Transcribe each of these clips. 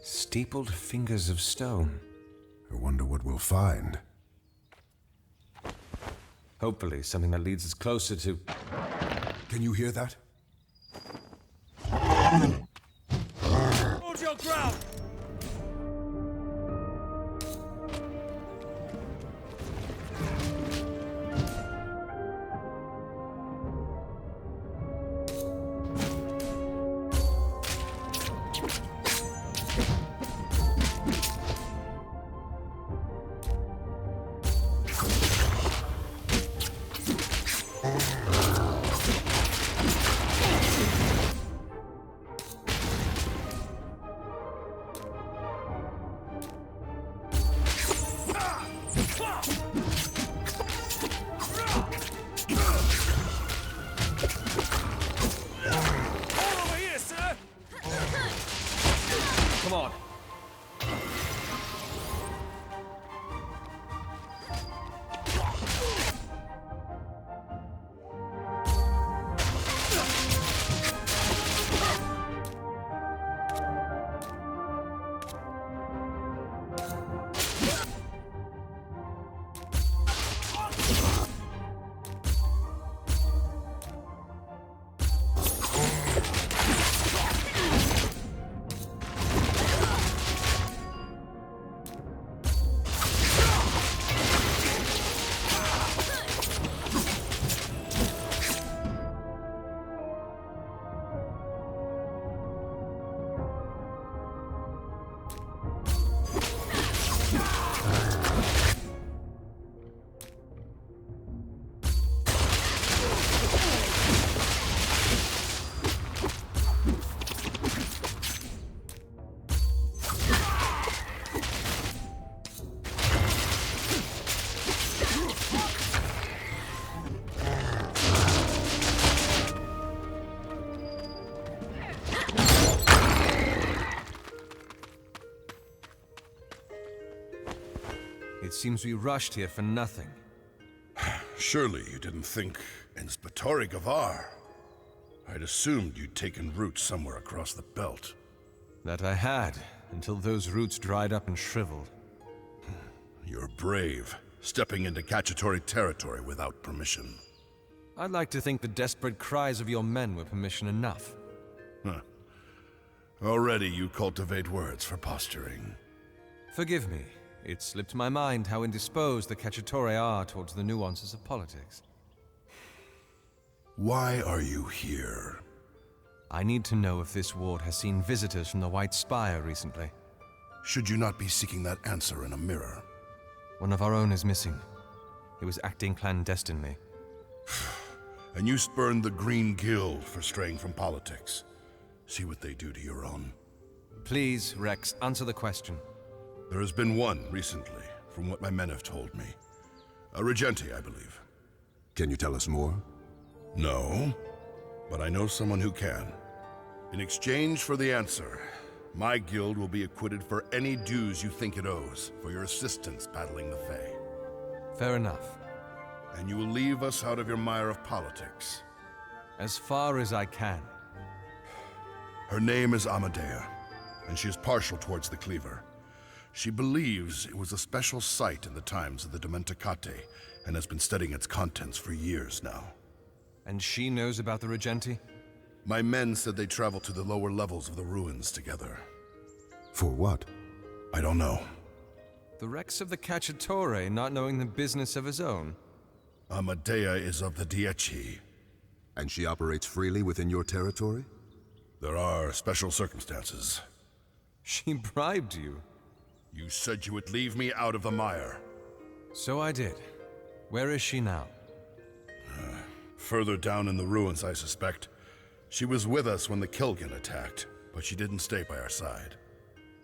Steepled fingers of stone. I wonder what we'll find. Hopefully something that leads us closer to... Can you hear that? Hold your ground! Come on. It seems we rushed here for nothing. Surely you didn't think Inspettori Gavar. I'd assumed you'd taken root somewhere across the belt. That I had, until those roots dried up and shriveled. You're brave, stepping into Cacciatore territory without permission. I'd like to think the desperate cries of your men were permission enough. Huh. Already you cultivate words for posturing. Forgive me. It slipped my mind how indisposed the Cacciatore are towards the nuances of politics. Why are you here? I need to know if this ward has seen visitors from the White Spire recently. Should you not be seeking that answer in a mirror? One of our own is missing. He was acting clandestinely. And you spurned the Green Guild for straying from politics. See what they do to your own. Please, Rex, answer the question. There has been one recently, from what my men have told me. A Regenti, I believe. Can you tell us more? No, but I know someone who can. In exchange for the answer, my guild will be acquitted for any dues you think it owes for your assistance battling the Fae. Fair enough. And you will leave us out of your mire of politics. As far as I can. Her name is Amadea, and she is partial towards the Cleaver. She believes it was a special site in the times of the Dementicate, and has been studying its contents for years now. And she knows about the Regenti? My men said they traveled to the lower levels of the ruins together. For what? I don't know. The Rex of the Cacciatore not knowing the business of his own? Amadea is of the Dieci. And she operates freely within your territory? There are special circumstances. She bribed you? You said you would leave me out of the mire. So I did. Where is she now? Further down in the ruins, I suspect. She was with us when the Kilgan attacked, but she didn't stay by our side.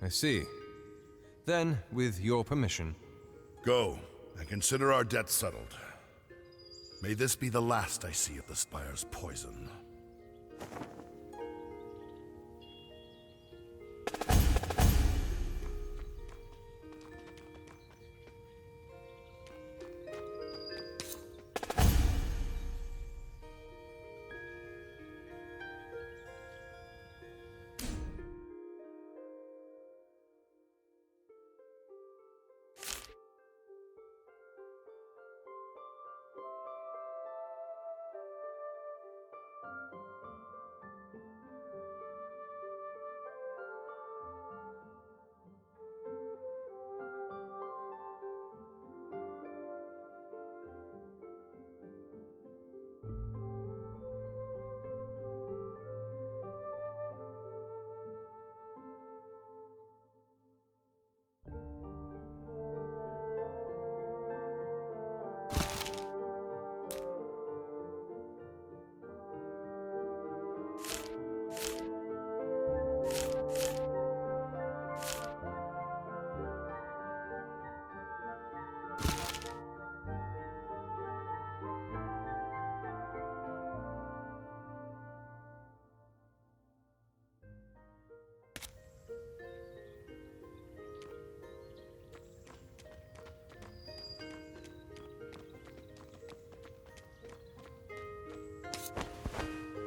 I see. Then, with your permission... Go, and consider our debt settled. May this be the last I see of the Spire's poison.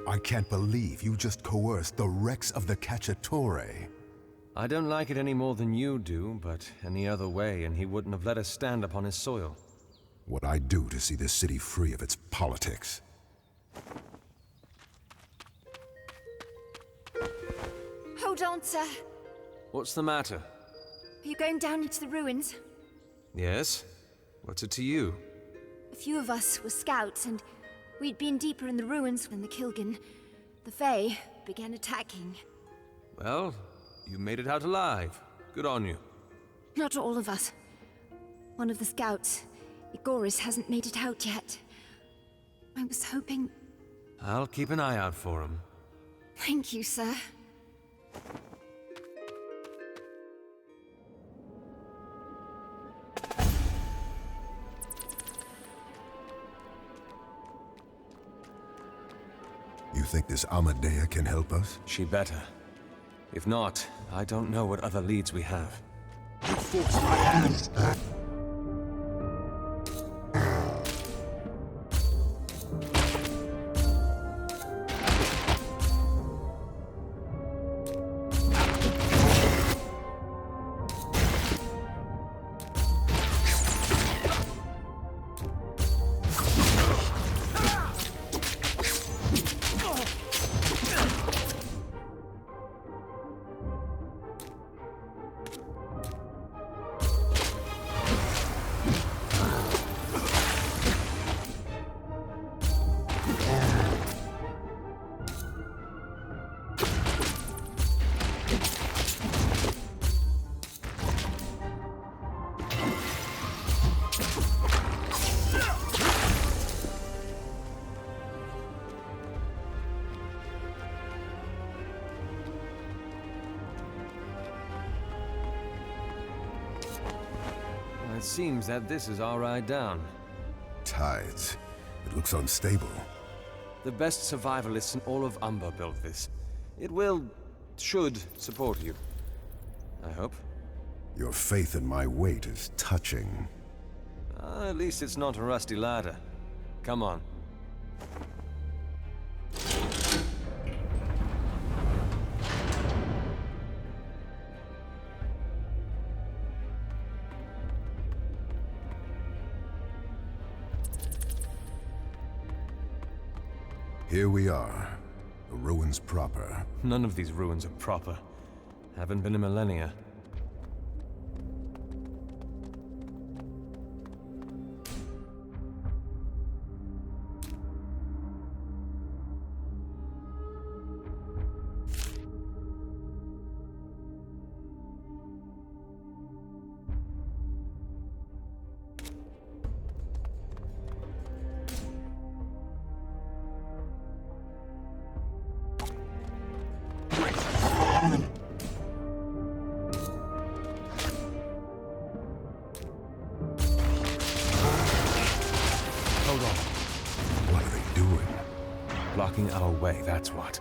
I can't believe you just coerced the Rex of the Cacciatore. I don't like it any more than you do, but any other way and he wouldn't have let us stand upon his soil. What I'd do to see this city free of its politics. Hold on, sir. What's the matter? Are you going down into the ruins? Yes? What's it to you? A few of us were scouts, and we'd been deeper in the ruins when the Kilgan, the Fae, began attacking. Well, you made it out alive. Good on you. Not all of us. One of the scouts, Igoris, hasn't made it out yet. I was hoping... I'll keep an eye out for him. Thank you, sir. You think this Amadea can help us? She better. If not, I don't know what other leads we have. You forced my hand! It seems that this is our ride down. Tides. It looks unstable. The best survivalists in all of Umber built this. It should support you. I hope. Your faith in my weight is touching. At least it's not a rusty ladder. Come on. Here we are. The ruins proper. None of these ruins are proper. Haven't been in millennia. Hold on. What are they doing? Blocking our way, that's what.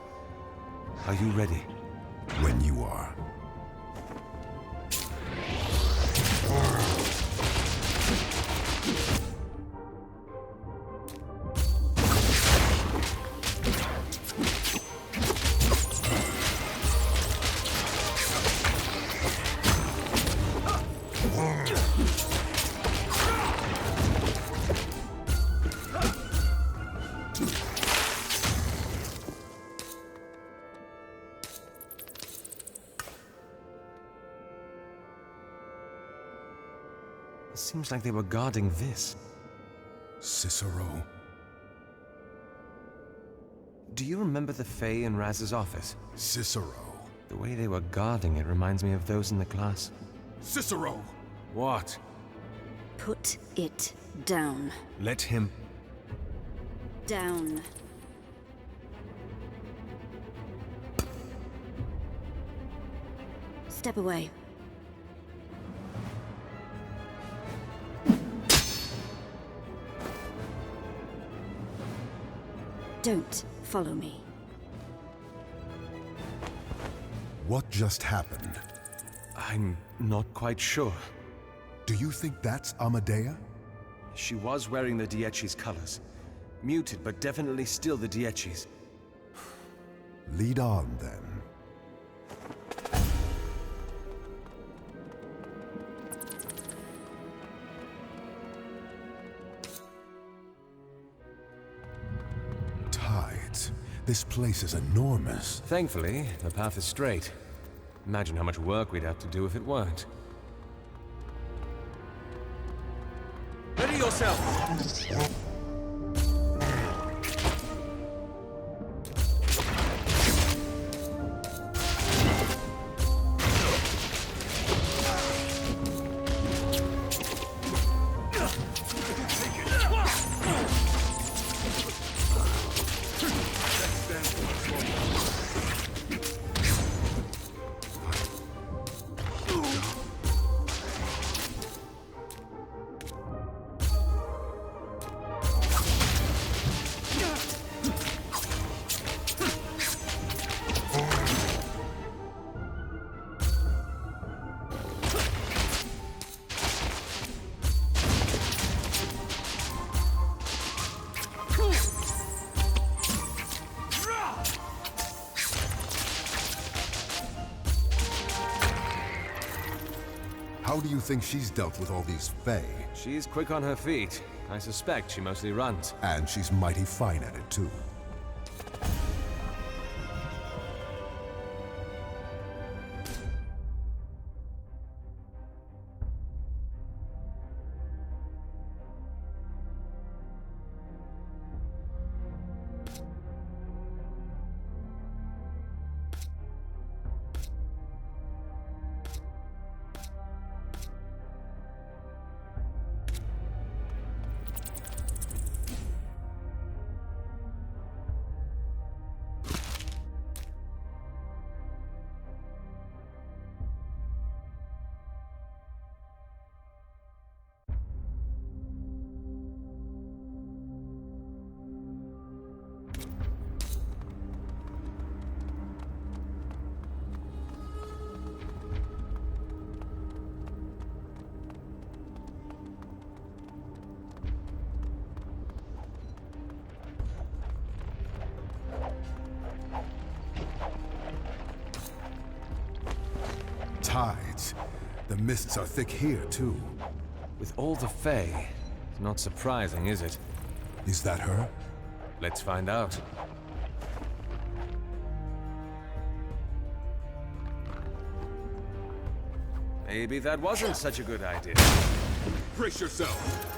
Are you ready? When you are. It seems like they were guarding this. Cicero. Do you remember the Fae in Raz's office? Cicero. The way they were guarding it reminds me of those in the class. Cicero! What? Put it down. Let him... Down. Step away. Don't follow me. What just happened? I'm not quite sure. Do you think that's Amadea? She was wearing the Dieci's colors. Muted, but definitely still the Dieci's. Lead on, then. Tides. This place is enormous. Thankfully, the path is straight. Imagine how much work we'd have to do if it weren't. Ready yourself! How do you think she's dealt with all these Fae? She's quick on her feet. I suspect she mostly runs. And she's mighty fine at it, too. Tides. The mists are thick here, too. With all the Fae, it's not surprising, is it? Is that her? Let's find out. Maybe that wasn't such a good idea. Brace yourself!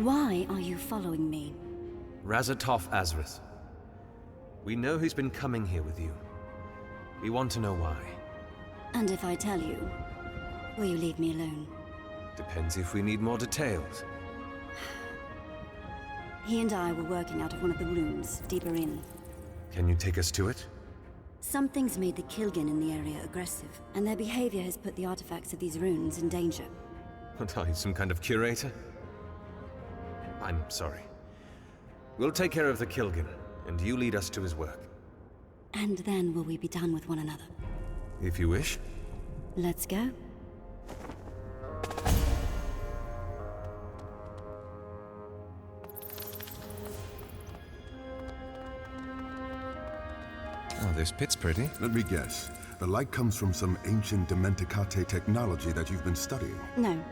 Why are you following me? Razatov Azrith. We know he's been coming here with you. We want to know why. And if I tell you, will you leave me alone? Depends if we need more details. He and I were working out of one of the rooms, deeper in. Can you take us to it? Something's made the Kilgin in the area aggressive, and their behavior has put the artifacts of these runes in danger. What are you, some kind of curator? I'm sorry. We'll take care of the Kilgin, and you lead us to his work. And then will we be done with one another? If you wish. Let's go. Oh, this pit's pretty. Let me guess. The light comes from some ancient Dementicate technology that you've been studying. No,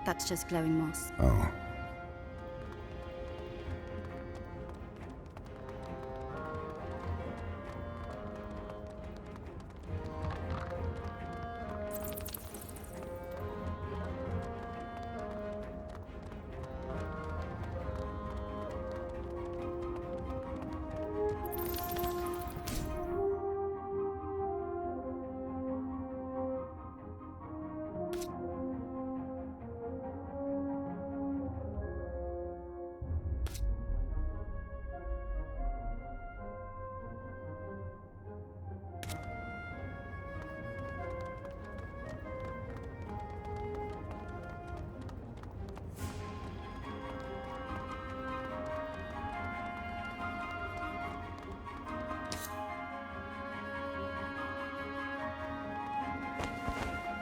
that's just glowing moss. Oh.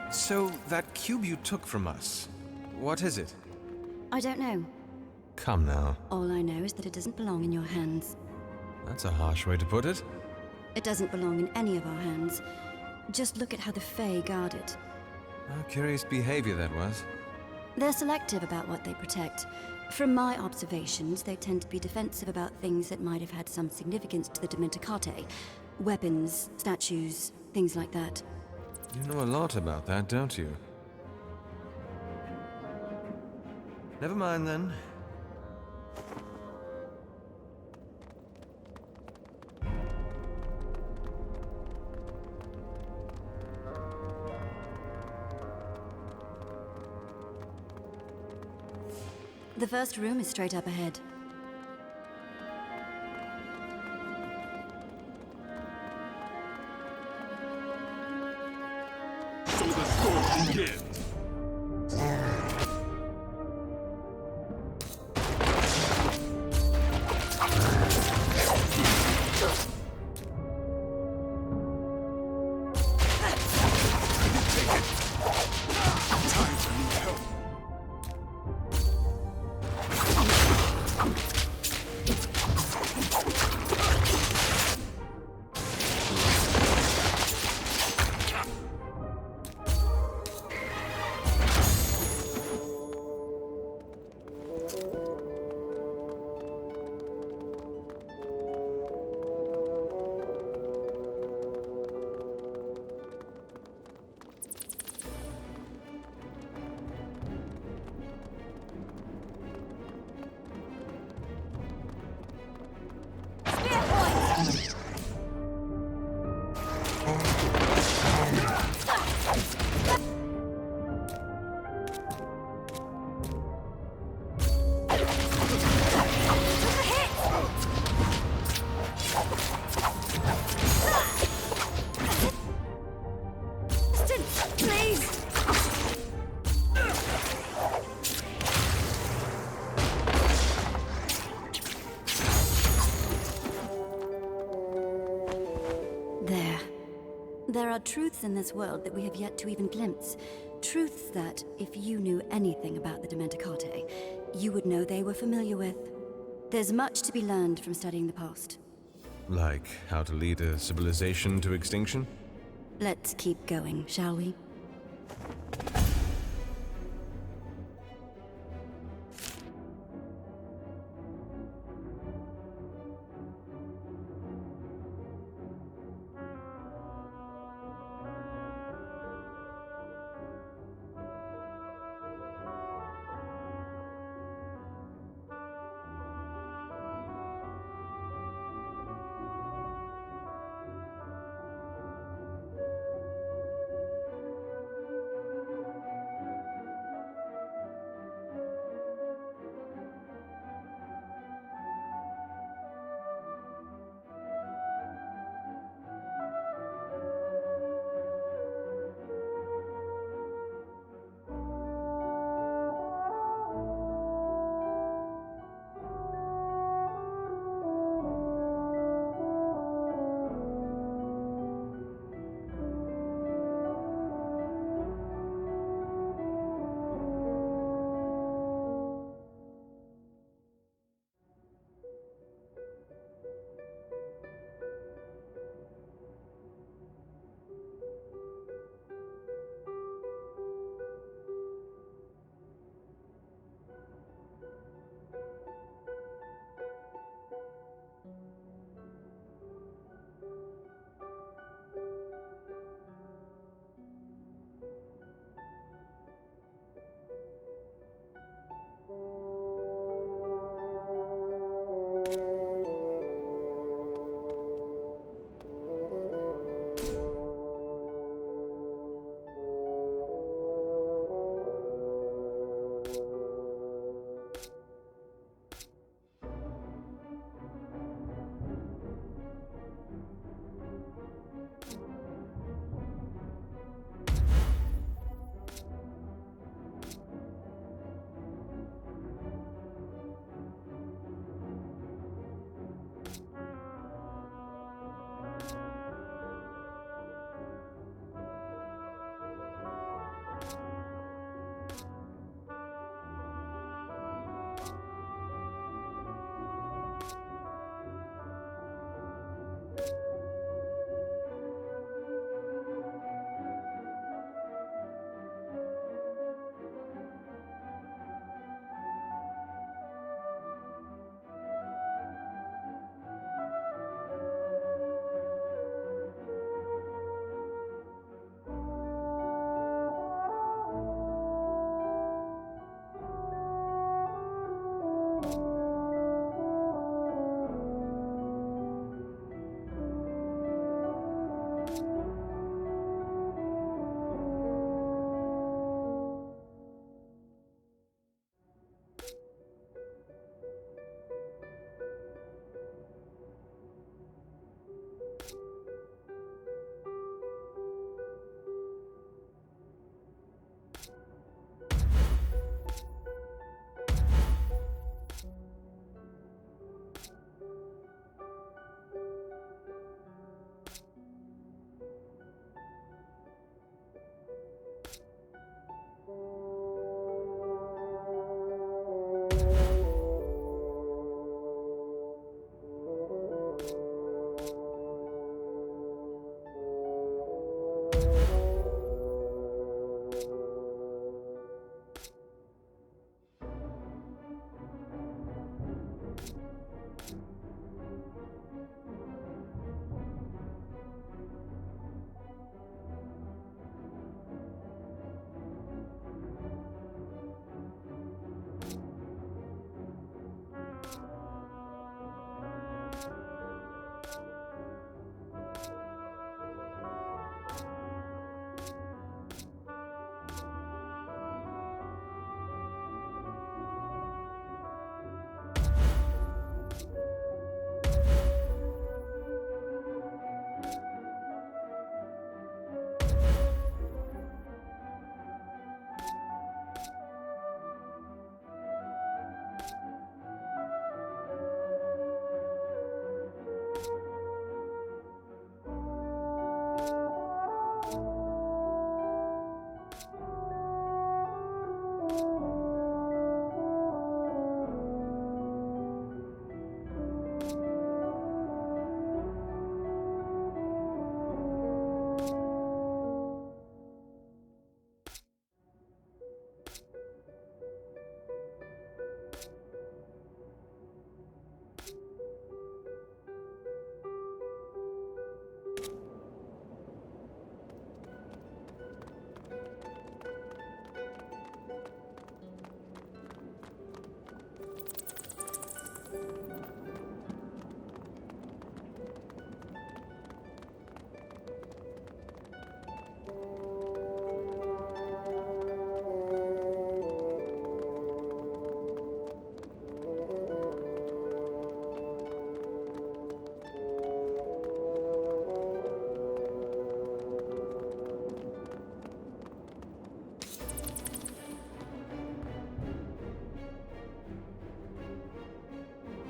So, that cube you took from us, what is it? I don't know. Come now. All I know is that it doesn't belong in your hands. That's a harsh way to put it. It doesn't belong in any of our hands. Just look at how the Fae guard it. Curious behavior that was. They're selective about what they protect. From my observations, they tend to be defensive about things that might have had some significance to the Dementicate. Weapons, statues, things like that. You know a lot about that, don't you? Never mind then. The first room is straight up ahead. So the storm begins. There are truths in this world that we have yet to even glimpse. Truths that, if you knew anything about the Dementicate, you would know they were familiar with. There's much to be learned from studying the past. Like how to lead a civilization to extinction? Let's keep going, shall we?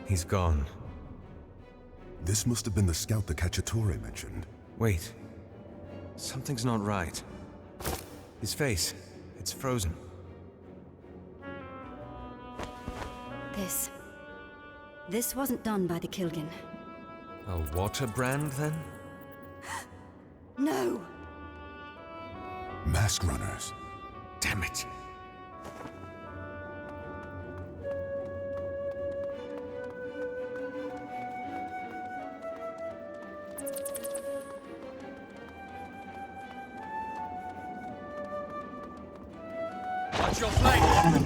He's gone. This must have been the scout the Cacciatore mentioned. Wait. Something's not right. His face. It's frozen. This wasn't done by the Kilgin. A water brand, then? No! Mask runners. Damn it. Watch your flank!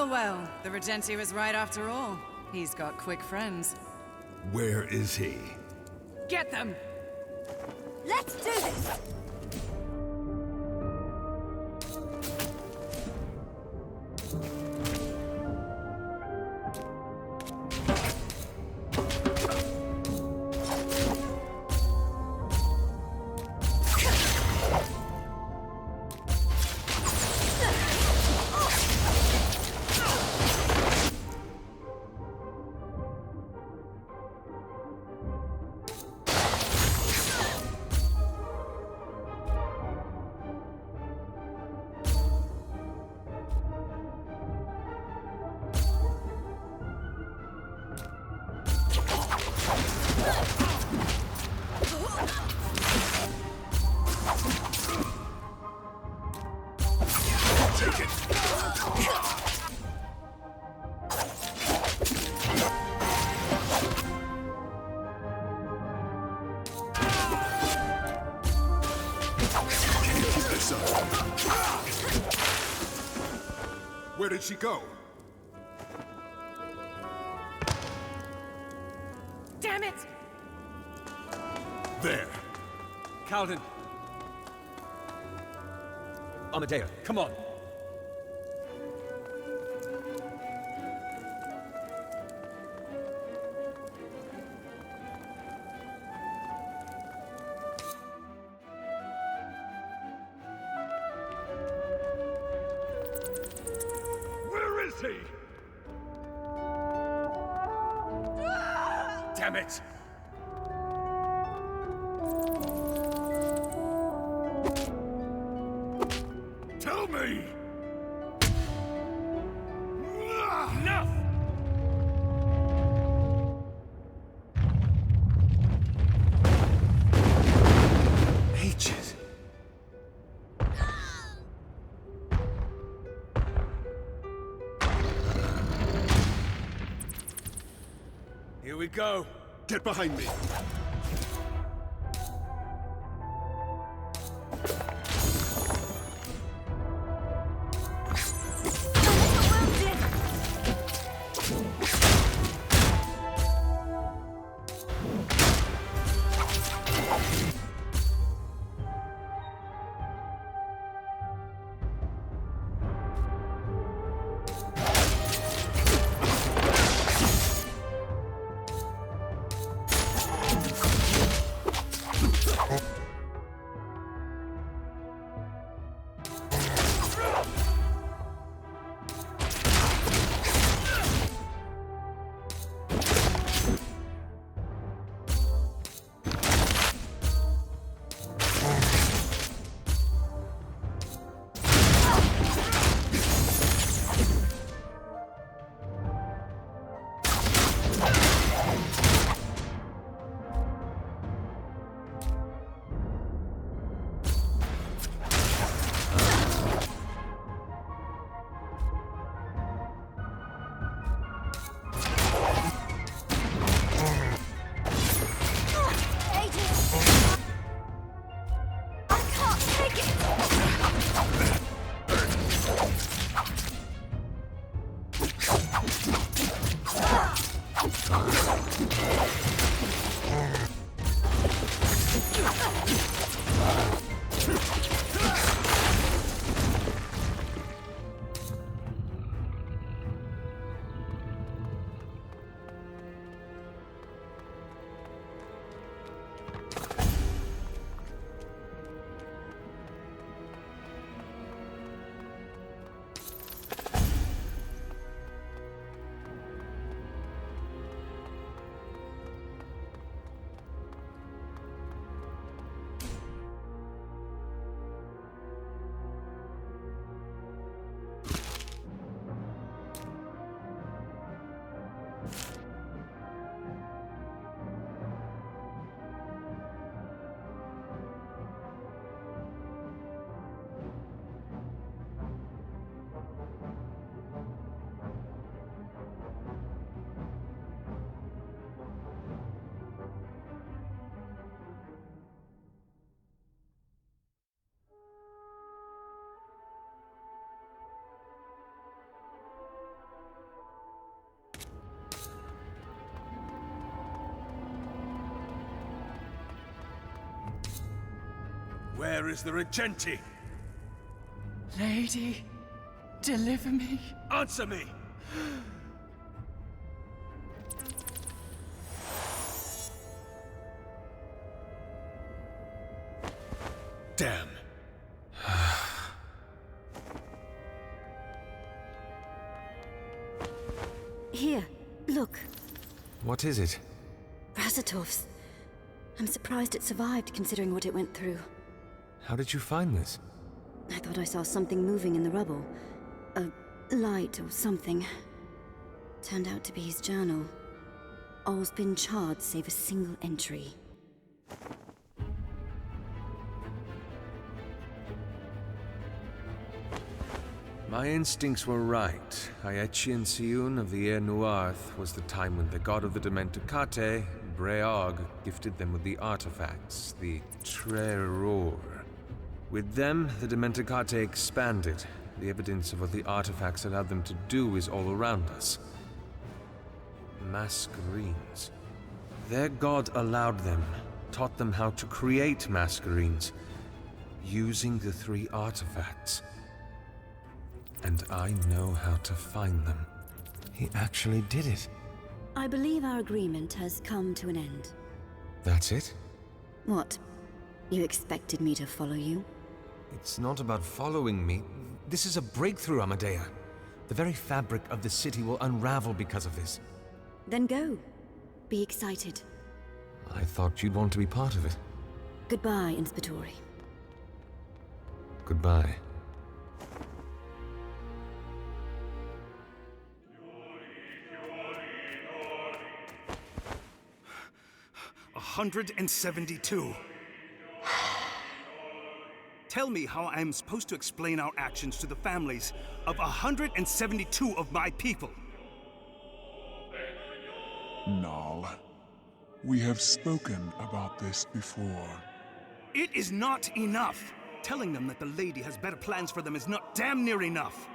Well, the Regenti was right after all. He's got quick friends. Where is he? Get them! Let's do this! did she go? Damn it! There. Calden. Amadea, come on. Where is he? Damn it! Tell me! Enough! H's. Here we go. Get behind me. Where is the Regenti? Lady, deliver me. Answer me! Damn. Here, look. What is it? Razatov's. I'm surprised it survived, considering what it went through. How did you find this? I thought I saw something moving in the rubble. A light or something. Turned out to be his journal. All's been charred save a single entry. My instincts were right. Aechian Siun of the Air Nuarth was the time when the god of the Dementicate, Breog, gifted them with the artifacts, the Treror. With them, the Dementicate expanded, The evidence of what the artifacts allowed them to do is all around us. Masquerades. Their god allowed them, taught them how to create masquerades, using the 3 artifacts. And I know how to find them. He actually did it. I believe our agreement has come to an end. That's it? What? You expected me to follow you? It's not about following me. This is a breakthrough, Amadea. The very fabric of the city will unravel because of this. Then go. Be excited. I thought you'd want to be part of it. Goodbye, Inspettori. Goodbye. "172. Tell me how I'm supposed to explain our actions to the families of 172 of my people. Null. We have spoken about this before. It is not enough. Telling them that the lady has better plans for them is not damn near enough.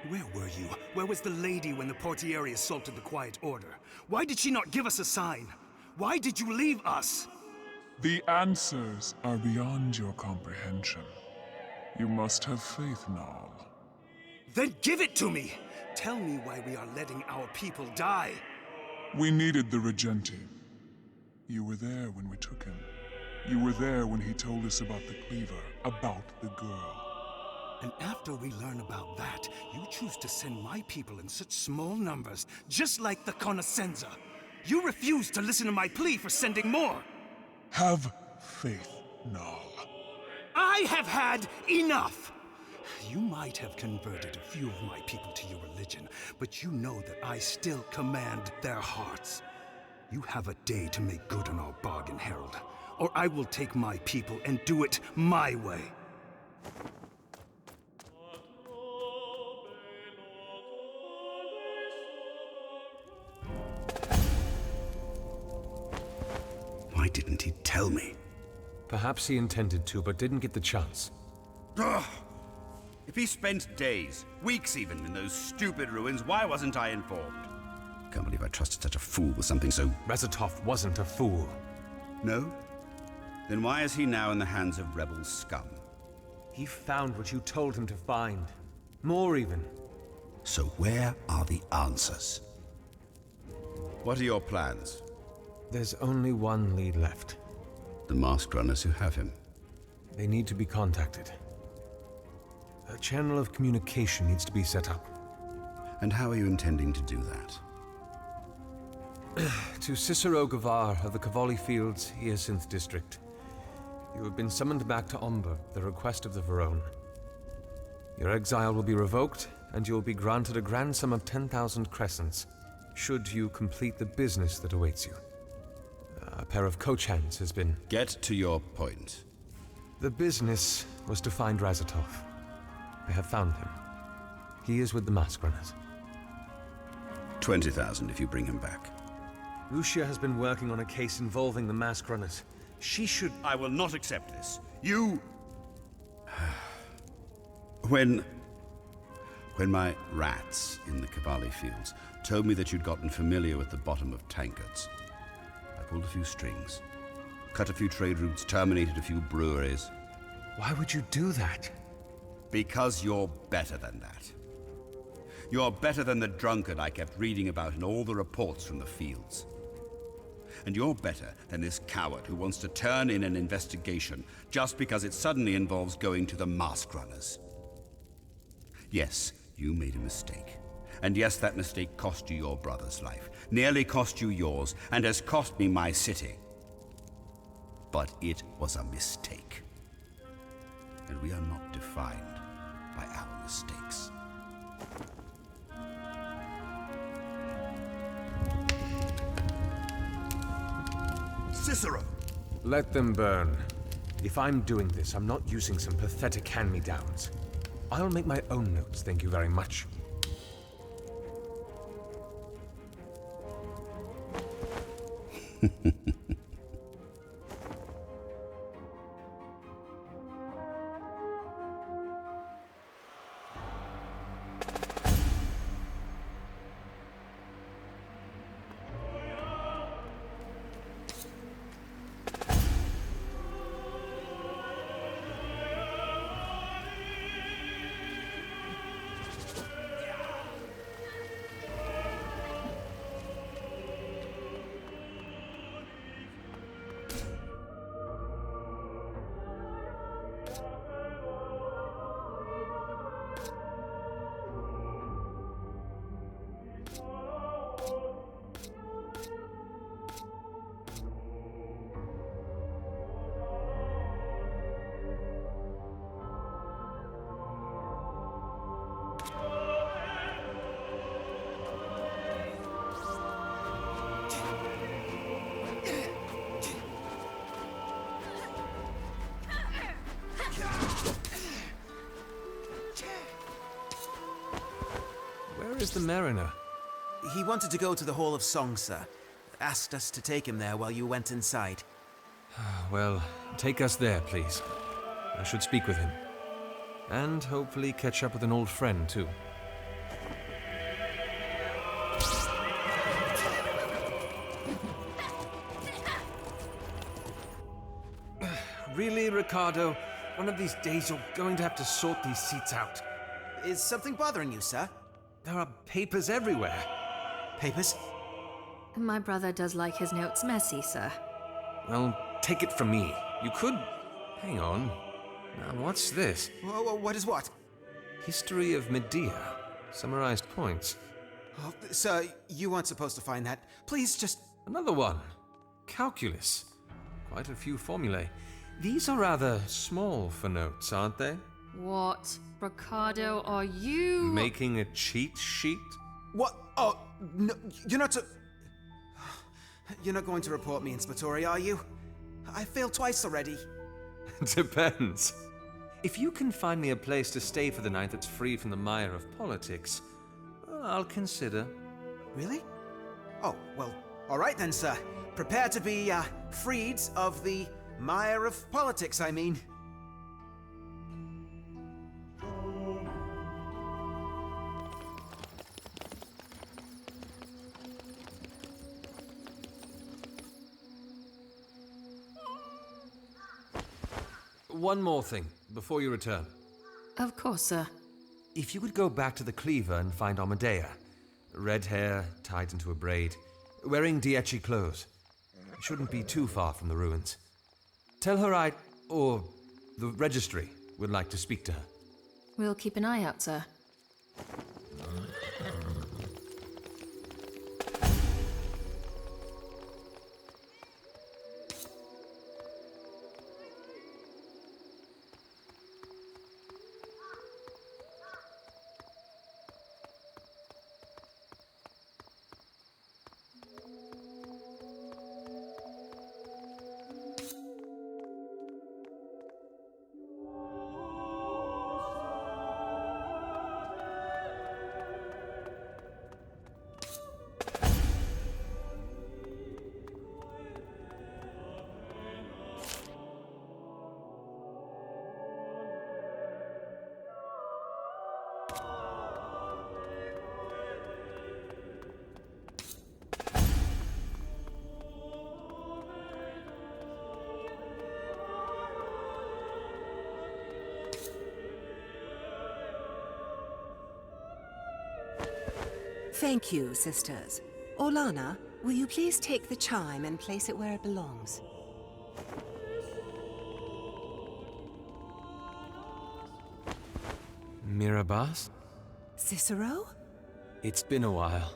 Where were you? Where was the lady when the portieri assaulted the Quiet Order? Why did she not give us a sign? Why did you leave us? The answers are beyond your comprehension. You must have faith, Null. Then give it to me! Tell me why we are letting our people die. We needed the Regenti. You were there when we took him. You were there when he told us about the Cleaver, about the girl. And after we learn about that, you choose to send my people in such small numbers, just like the Conoscenza. You refuse to listen to my plea for sending more. Have faith, Null. I have had enough! You might have converted a few of my people to your religion, but you know that I still command their hearts. You have a day to make good on our bargain, Herald, or I will take my people and do it my way. Why didn't he tell me? Perhaps he intended to, but didn't get the chance. Ugh. If he spent days, weeks even, in those stupid ruins, why wasn't I informed? Can't believe I trusted such a fool with something so... Razatov wasn't a fool. No? Then why is he now in the hands of rebel scum? He found what you told him to find. More even. So where are the answers? What are your plans? There's only one lead left. The masked runners who have him. They need to be contacted. A channel of communication needs to be set up. And how are you intending to do that? To Cicero Gavar of the Cavalli Fields, Hyacinth District. You have been summoned back to Omber, the request of the Verone. Your exile will be revoked, and you will be granted a grand sum of 10,000 crescents, should you complete the business that awaits you. A pair of coach hands has been... Get to your point. The business was to find Razatov. I have found him. He is with the Mask Runners. 20,000 if you bring him back. Lucia has been working on a case involving the Mask Runners. She should... I will not accept this. You... When my rats in the Cavalli Fields told me that you'd gotten familiar with the bottom of tankards, I pulled a few strings, cut a few trade routes, terminated a few breweries. Why would you do that? Because you're better than that. You're better than the drunkard I kept reading about in all the reports from the fields. And you're better than this coward who wants to turn in an investigation just because it suddenly involves going to the Mask Runners. Yes, you made a mistake. And yes, that mistake cost you your brother's life, nearly cost you yours, and has cost me my city. But it was a mistake. And we are not defined by our mistakes. Cicero! Let them burn. If I'm doing this, I'm not using some pathetic hand-me-downs. I'll make my own notes, thank you very much. the Mariner? He wanted to go to the Hall of Song, sir. Asked us to take him there while you went inside. Well, take us there, please. I should speak with him. And hopefully catch up with an old friend, too. Really, Ricardo? One of these days you're going to have to sort these seats out. Is something bothering you, sir? There are papers everywhere. Papers? My brother does like his notes messy, sir. Well, take it from me. You could... Hang on. Now, what's this? What is what? History of Medea. Summarized points. Oh, sir, you weren't supposed to find that. Please just... Another one. Calculus. Quite a few formulae. These are rather small for notes, aren't they? What? Ricardo, are you... Making a cheat sheet? What? Oh, no, you're not to... You're not going to report me, Inspettori, are you? I failed twice already. Depends. If you can find me a place to stay for the night that's free from the mire of politics, I'll consider. Really? Oh, well, all right then, sir. Prepare to be, freed of the mire of politics, I mean. One more thing, before you return. Of course, sir. If you could go back to the Cleaver and find Amadea. Red hair, tied into a braid, wearing Dieci clothes. Shouldn't be too far from the ruins. Tell her or the registry, would like to speak to her. We'll keep an eye out, sir. Thank you, sisters. Orlana, will you please take the chime and place it where it belongs? Mirabas? Cicero? It's been a while.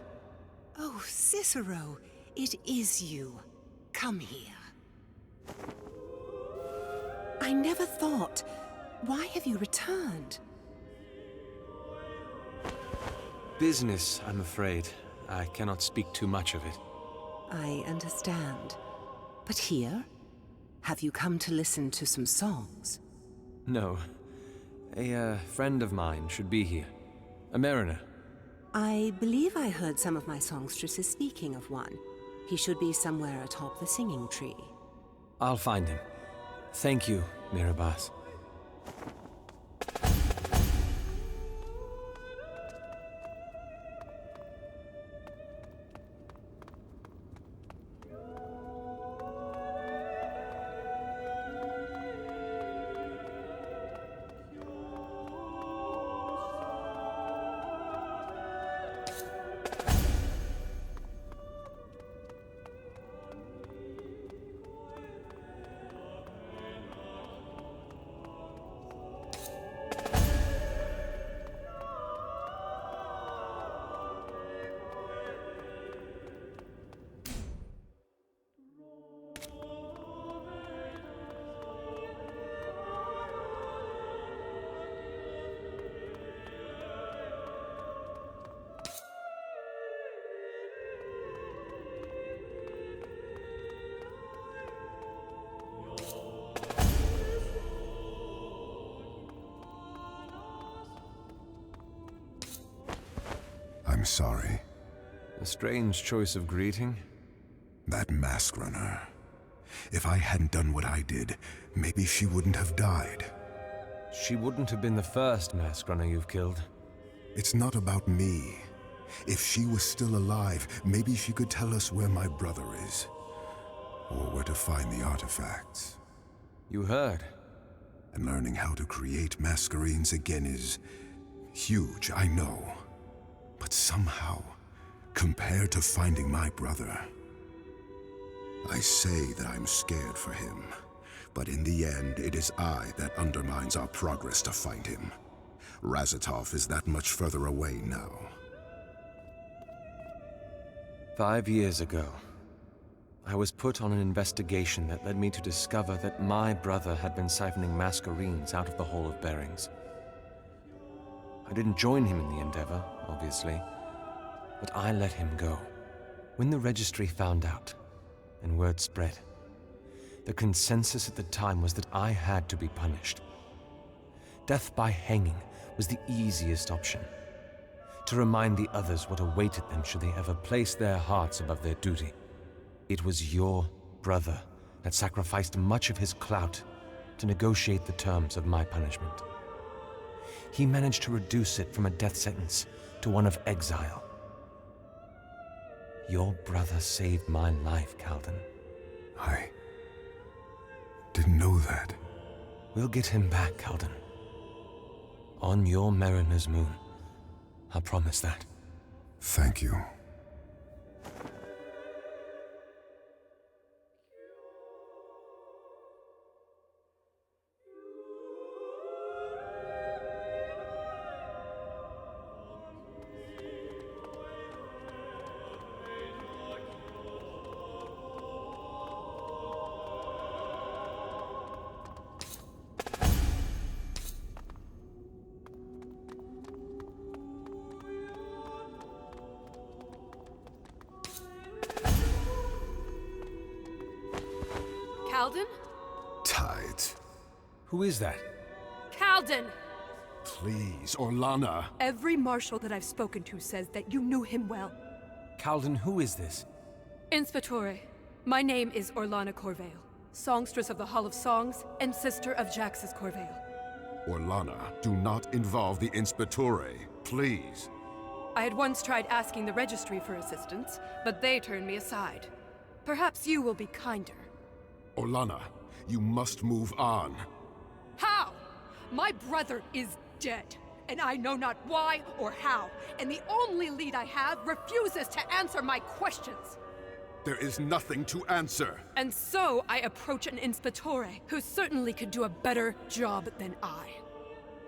Oh, Cicero, it is you. Come here. I never thought. Why have you returned? Business, I'm afraid. I cannot speak too much of it. I understand. But here? Have you come to listen to some songs? No. A friend of mine should be here. A mariner. I believe I heard some of my songstresses speaking of one. He should be somewhere atop the singing tree. I'll find him. Thank you, Mirabas. sorry. A strange choice of greeting. That mask runner. If I hadn't done what I did, maybe she wouldn't have died. She wouldn't have been the first mask runner you've killed. It's not about me. If she was still alive, maybe she could tell us where my brother is. Or where to find the artifacts. You heard. And learning how to create masquerades again is huge, I know. But somehow, compared to finding my brother, I say that I'm scared for him. But in the end, it is I that undermines our progress to find him. Razatov is that much further away now. 5 years ago, I was put on an investigation that led me to discover that my brother had been siphoning masquerades out of the Hall of Bearings. I didn't join him in the endeavor, obviously, but I let him go. When the registry found out, and word spread, the consensus at the time was that I had to be punished. Death by hanging was the easiest option, to remind the others what awaited them should they ever place their hearts above their duty. It was your brother that sacrificed much of his clout to negotiate the terms of my punishment. He managed to reduce it from a death sentence to one of exile. Your brother saved my life, Calden. I didn't know that. We'll get him back, Calden. On your Mariner's moon. I promise that. Thank you. Calden? Tides. Who is that? Calden! Please, Orlana. Every marshal that I've spoken to says that you knew him well. Calden, who is this? Inspectore, my name is Orlana Corvale, songstress of the Hall of Songs and sister of Jaxus Corvale. Orlana, do not involve the Inspectore, please. I had once tried asking the registry for assistance, but they turned me aside. Perhaps you will be kinder. Orlana, you must move on. How? My brother is dead, and I know not why or how, and the only lead I have refuses to answer my questions. There is nothing to answer. And so I approach an Inspectore, who certainly could do a better job than I.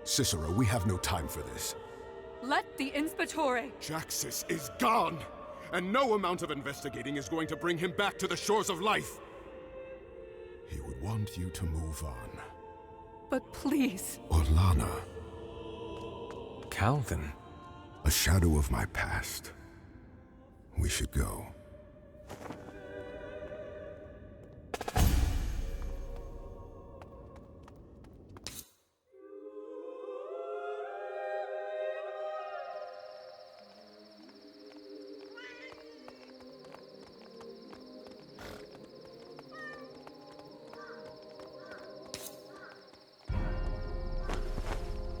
Cicero, we have no time for this. Let the Inspectore... Jaxus is gone, and no amount of investigating is going to bring him back to the shores of life. He would want you to move on. But please... Orlana. Calden. A shadow of my past. We should go.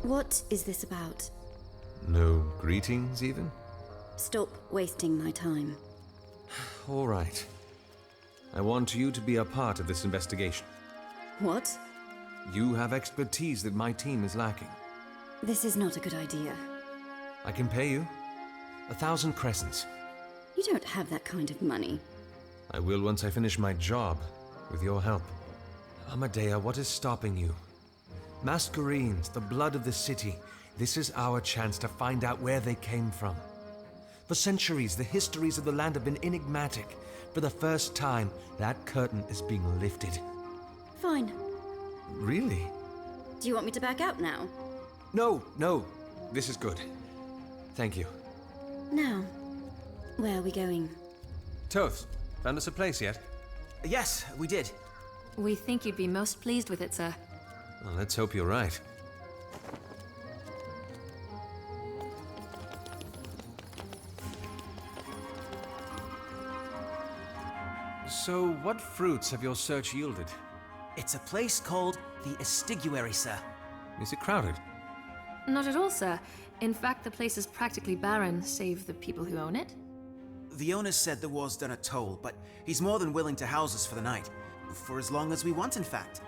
What is this about? No greetings, even? Stop wasting my time. All right. I want you to be a part of this investigation. What? You have expertise that my team is lacking. This is not a good idea. I can pay you 1,000 crescents. You don't have that kind of money. I will once I finish my job, with your help. Amadea, what is stopping you? Masquerades, the blood of the city. This is our chance to find out where they came from. For centuries, the histories of the land have been enigmatic. For the first time, that curtain is being lifted. Fine. Really? Do you want me to back out now? No. This is good. Thank you. Now, where are we going? Toth, found us a place yet? Yes, we did. We think you'd be most pleased with it, sir. Well, let's hope you're right. So, what fruits have your search yielded? It's a place called the Estiguary, sir. Is it crowded? Not at all, sir. In fact, the place is practically barren, save the people who own it. The owner said the war's done a toll, but he's more than willing to house us for the night. For as long as we want, in fact.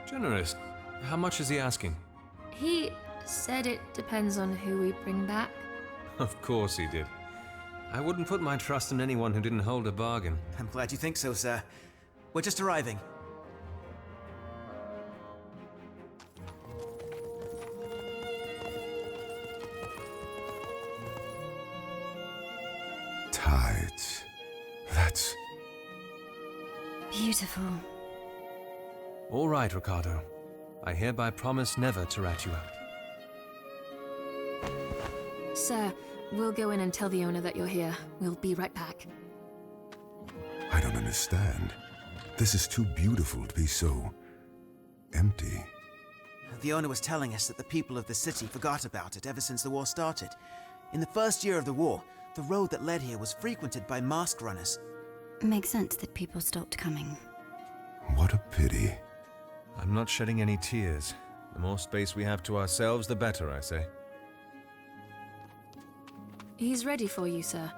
Generous. How much is he asking? He said it depends on who we bring back. Of course he did. I wouldn't put my trust in anyone who didn't hold a bargain. I'm glad you think so, sir. We're just arriving. Tides. That's... Beautiful. All right, Ricardo. I hereby promise never to rat you out. Sir, we'll go in and tell the owner that you're here. We'll be right back. I don't understand. This is too beautiful to be so... empty. The owner was telling us that the people of the city forgot about it ever since the war started. In the first year of the war, the road that led here was frequented by masked runners. Makes sense that people stopped coming. What a pity. I'm not shedding any tears. The more space we have to ourselves, the better, I say. He's ready for you, sir.